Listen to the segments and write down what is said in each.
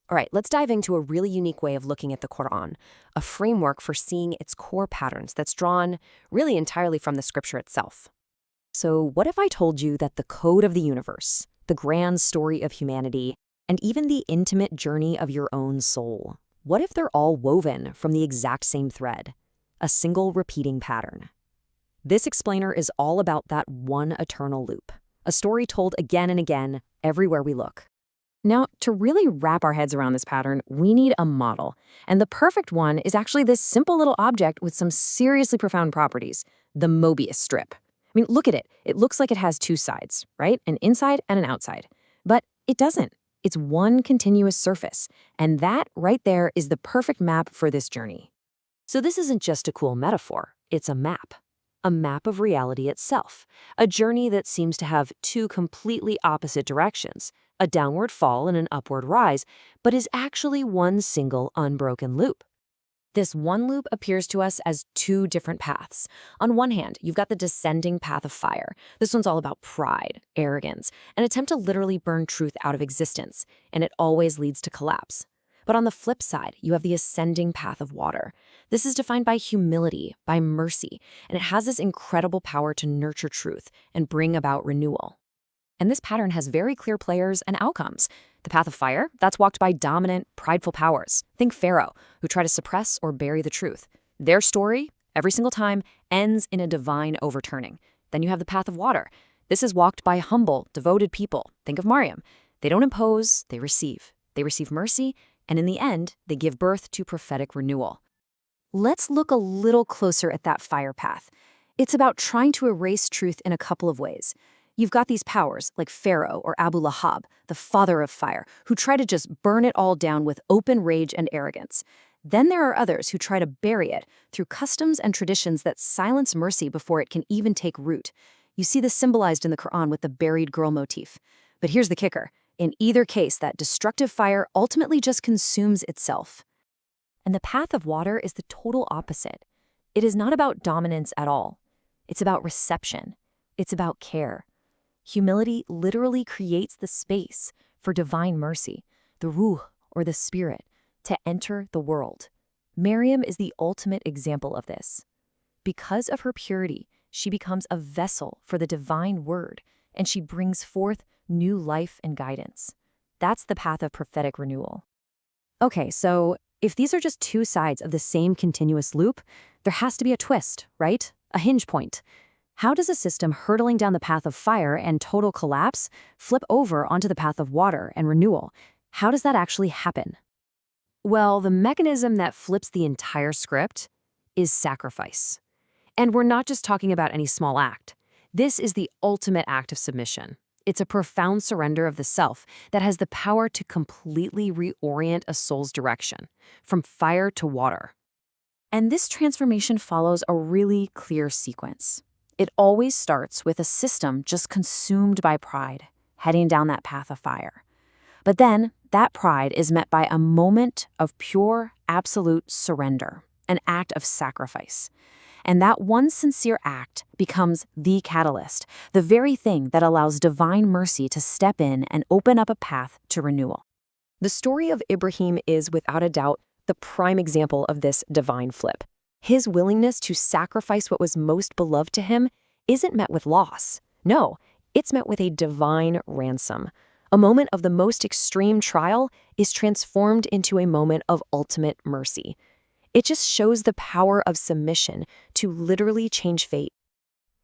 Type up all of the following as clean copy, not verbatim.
All right, let's dive into a really unique way of looking at the Qur'an, a framework for seeing its core patterns that's drawn really entirely from the scripture itself. So what if I told you that the code of the universe, the grand story of humanity, and even the intimate journey of your own soul, what if they're all woven from the exact same thread, a single repeating pattern? This explainer is all about that one eternal loop, a story told again and again, everywhere we look. Now, to really wrap our heads around this pattern, we need a model. And the perfect one is actually this simple little object with some seriously profound properties, the Mobius strip. I mean, look at it. It looks like it has two sides, right? An inside and an outside. But it doesn't. It's one continuous surface. And that right there is the perfect map for this journey. So this isn't just a cool metaphor. It's a map of reality itself, a journey that seems to have two completely opposite directions, a downward fall and an upward rise, but is actually one single unbroken loop. This one loop appears to us as two different paths. On one hand, you've got the descending path of fire. This one's all about pride, arrogance, an attempt to literally burn truth out of existence, and it always leads to collapse. But on the flip side, you have the ascending path of water. This is defined by humility, by mercy, and it has this incredible power to nurture truth and bring about renewal. And this pattern has very clear players and outcomes. The path of fire, that's walked by dominant, prideful powers. Think Pharaoh, who try to suppress or bury the truth. Their story, every single time, ends in a divine overturning. Then you have the path of water. This is walked by humble, devoted people. Think of Maryam. They don't impose, they receive. They receive mercy, and in the end, they give birth to prophetic renewal. Let's look a little closer at that fire path. It's about trying to erase truth in a couple of ways. You've got these powers, like Pharaoh or Abu Lahab, the father of fire, who try to just burn it all down with open rage and arrogance. Then there are others who try to bury it through customs and traditions that silence mercy before it can even take root. You see this symbolized in the Qur'an with the buried girl motif. But here's the kicker. In either case, that destructive fire ultimately just consumes itself. And the path of water is the total opposite. It is not about dominance at all. It's about reception. It's about care. Humility literally creates the space for divine mercy, the ruh, or the spirit, to enter the world. Maryam is the ultimate example of this. Because of her purity, she becomes a vessel for the divine word, and she brings forth new life and guidance. That's the path of prophetic renewal. Okay, so if these are just two sides of the same continuous loop, there has to be a twist, right? A hinge point. How does a system hurtling down the path of fire and total collapse flip over onto the path of water and renewal? How does that actually happen? Well, the mechanism that flips the entire script is sacrifice. And we're not just talking about any small act. This is the ultimate act of submission. It's a profound surrender of the self that has the power to completely reorient a soul's direction, from fire to water. And this transformation follows a really clear sequence. It always starts with a system just consumed by pride, heading down that path of fire. But then, that pride is met by a moment of pure, absolute surrender, an act of sacrifice. And that one sincere act becomes the catalyst, the very thing that allows divine mercy to step in and open up a path to renewal. The story of Ibrahim is, without a doubt, the prime example of this divine flip. His willingness to sacrifice what was most beloved to him isn't met with loss. No, it's met with a divine ransom. A moment of the most extreme trial is transformed into a moment of ultimate mercy. It just shows the power of submission to literally change fate.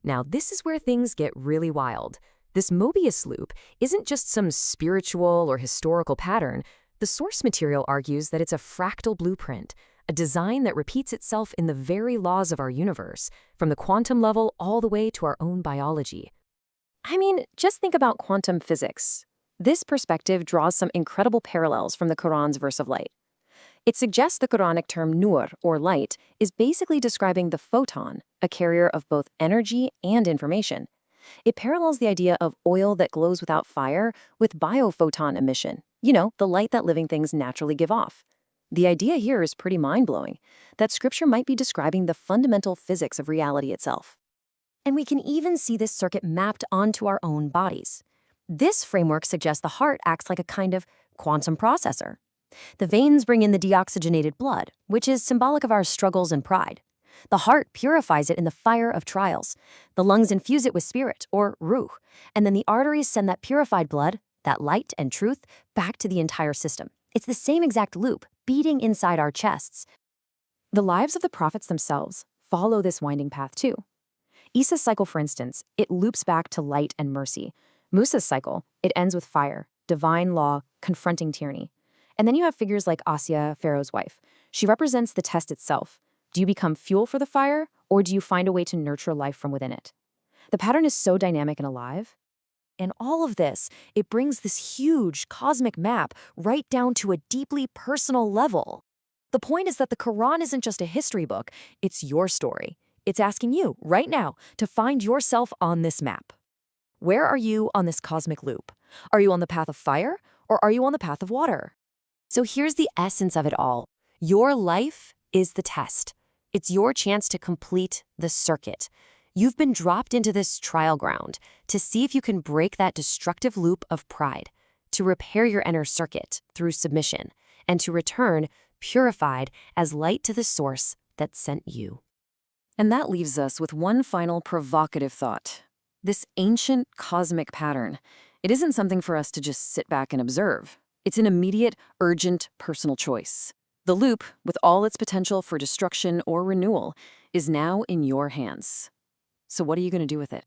Now, this is where things get really wild. This Mobius loop isn't just some spiritual or historical pattern. The source material argues that it's a fractal blueprint, a design that repeats itself in the very laws of our universe, from the quantum level all the way to our own biology. I mean, just think about quantum physics. This perspective draws some incredible parallels from the Qur'an's verse of light. It suggests the Quranic term nur, or light, is basically describing the photon, a carrier of both energy and information. It parallels the idea of oil that glows without fire with biophoton emission, the light that living things naturally give off. The idea here is pretty mind-blowing, that scripture might be describing the fundamental physics of reality itself. And we can even see this circuit mapped onto our own bodies. This framework suggests the heart acts like a kind of quantum processor. The veins bring in the deoxygenated blood, which is symbolic of our struggles and pride. The heart purifies it in the fire of trials. The lungs infuse it with spirit, or ruh, and then the arteries send that purified blood, that light and truth, back to the entire system. It's the same exact loop, beating inside our chests. The lives of the prophets themselves follow this winding path too. Issa's cycle, for instance, it loops back to light and mercy. Mūsā's cycle, it ends with fire, divine law, confronting tyranny. And then you have figures like Asya, Pharaoh's wife. She represents the test itself. Do you become fuel for the fire, or do you find a way to nurture life from within it? The pattern is so dynamic and alive. And all of this, it brings this huge cosmic map right down to a deeply personal level. The point is that the Qur'an isn't just a history book, it's your story. It's asking you, right now, to find yourself on this map. Where are you on this cosmic loop? Are you on the path of fire, or are you on the path of water? So here's the essence of it all. Your life is the test. It's your chance to complete the circuit. You've been dropped into this trial ground to see if you can break that destructive loop of pride, to repair your inner circuit through submission, and to return purified as light to the source that sent you. And that leaves us with one final provocative thought. This ancient cosmic pattern, it isn't something for us to just sit back and observe. It's an immediate, urgent, personal choice. The loop, with all its potential for destruction or renewal, is now in your hands. So what are you going to do with it?